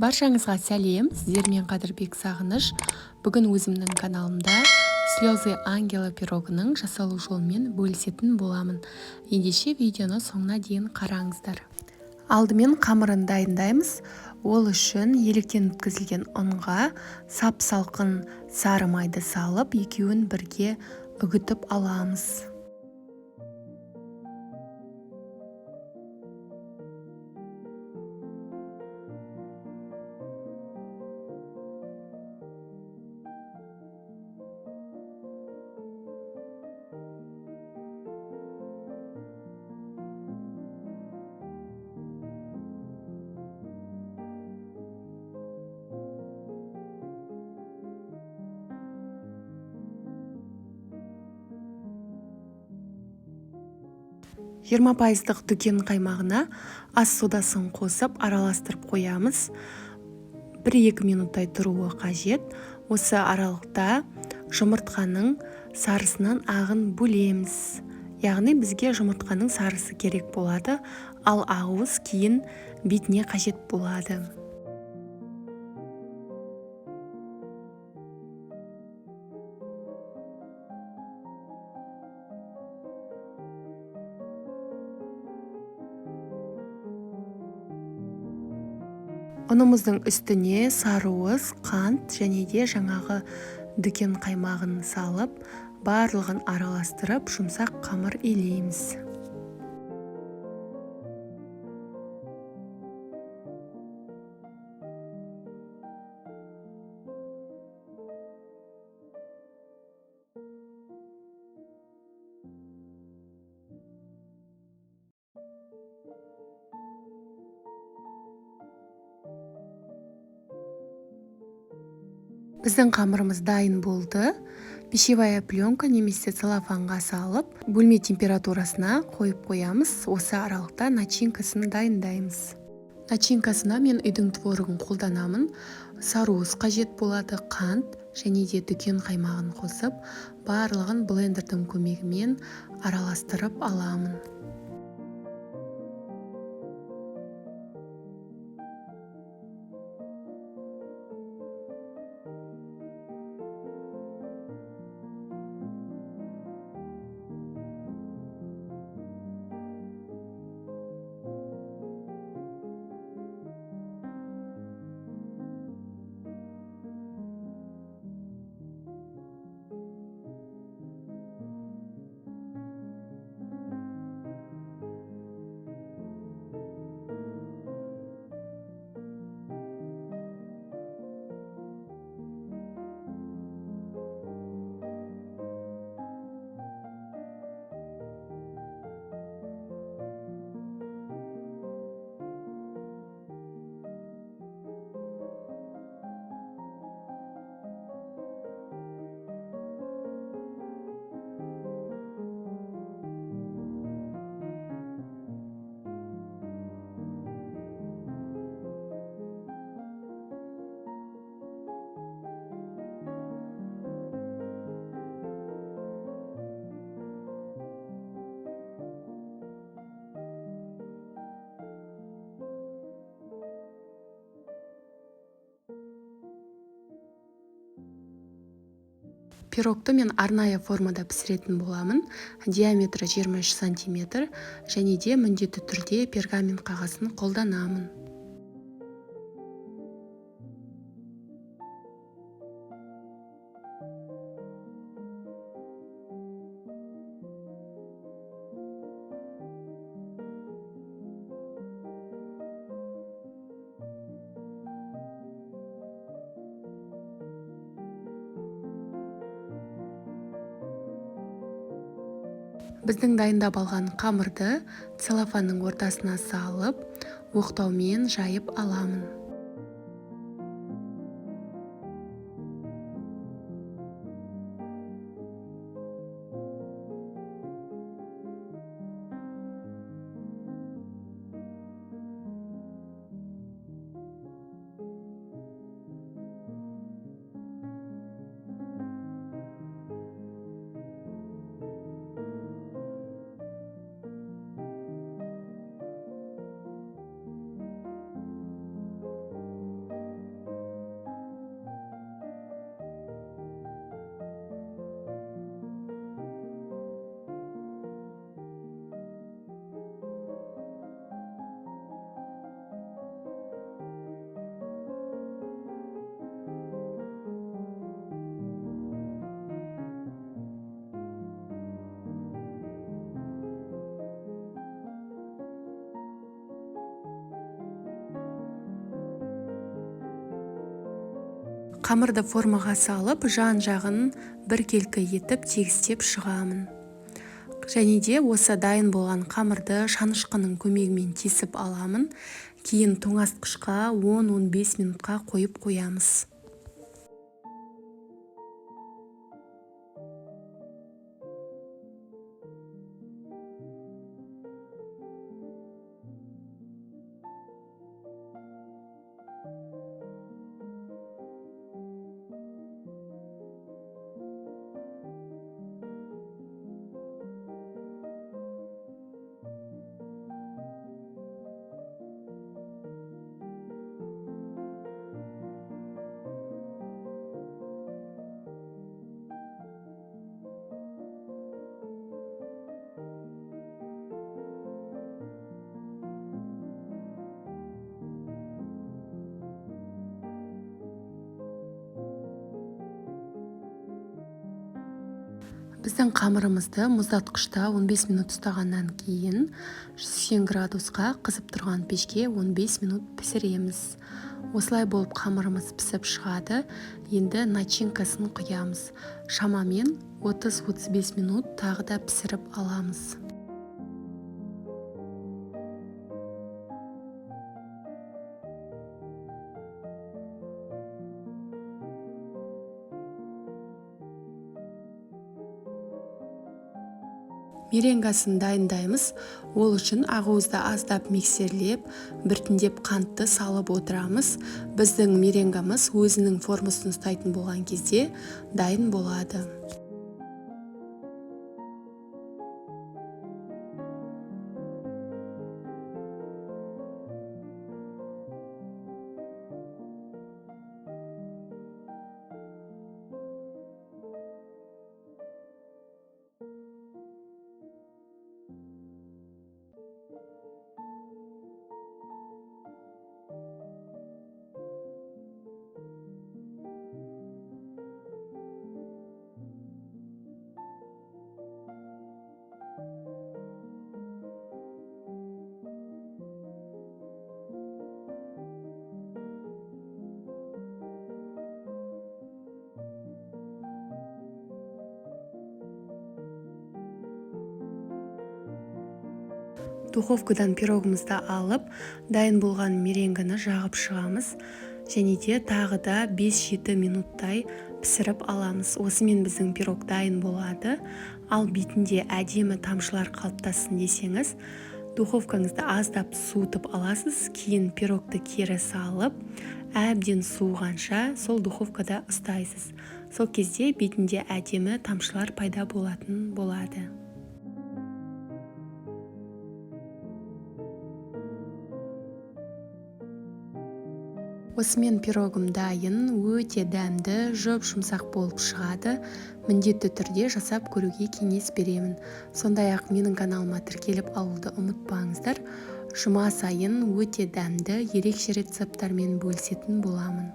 Баршаңызға сәлем, сіздермен Қадырбек Сағыныш. Бүгін өзімнің каналымда слезы ангела пирогының жасалу жолымен бөлісетін боламын. Ендеше видеоны соңына дейін қараңыздар. Алдымен қамырын дайындаймыз. Ол үшін електен өткізілген ұнға сап-салқын сары майды салып, екеуін бірге үгітіп аламыз. Жиырма пайыздық дүкен қаймағына ас содасын қосып араластырып қоямыз. 1-2 минуттай тұруы қажет. Осы аралықта жұмыртқаның сарысынан ағын бөлеміз. Яғни бізге жұмыртқаның сарысы керек болады, ал ауыз кейін бетіне қажет болады. Ұнымыздың үстіне сарыуыз, қант және де жаңағы дүкен қаймағын салып, барлығын араластырып, жұмсақ қамыр илейміз. Біздің қамырымыз дайын болды. Пищевая пленка немесе целлофанға салып, бөлме температурасына қойып қоямыз. Осы аралықта начинкасын дайындаймыз. Начинкасына мен үйдің творогын қолданамын. Сарыуыз қажет болады, қант және де дүкен қаймағын қосып, барлығын блендердің көмегімен араластырып аламын. Пирогты мен арнайы формада пісіретін боламын. Диаметрі 23 см және де міндетті түрде пергамент қағазын қолданамын. Біздің дайындап алған қамырды целлофанның ортасына салып, оқтаумен жайып аламын. Қамырды формаға салып, жан жағын біркелкі етіп тегістеп шығамын. Және де осы дайын болған қамырды шанышқының көмегімен тесіп аламын. Кейін тоңазытқышқа 10-15 минутқа қойып қоямыз. Біздің қамырымызды мұздатқышта 15 минут ұстағаннан кейін 180 градусқа қызып тұрған пешке 15 минут пісіреміз. Осылай болып қамырымыз пісіп шығады. Енді начинкасын құямыз. Шамамен 30-35 минут тағы да пісіріп аламыз. Меренгасын дайындаймыз. Ол үшін ақуызды аздап миксерлеп, біртіндеп қантты салып отырамыз. Біздің меренгамыз өзінің формасын ұстайтын болған кезде дайын болады. Духовкадан пирогымызды алып, дайын болған меренганы жағып шығамыз. Және де тағы да 5-7 минуттай пісіріп аламыз. Осымен біздің пирог дайын болады. Ал бетінде әдемі тамшылар қалыптассын десеңіз, духовкаңызды аздап суытып аласыз. Кейін пирогты кері салып, әбден суығанша сол духовкада ұстайсыз. Сол кезде бетінде әдемі тамшылар пайда болатын болады. Осымен пирогым дайын, өте дәмді, жұп-жұмсақ болып шығады. Міндетті түрде жасап көруге кеңес беремін. Сондай-ақ менің каналыма тіркеліп алуды ұмытпаңыздар. Жұма сайын өте дәмді, ерекше рецепттармен бөлісетін боламын.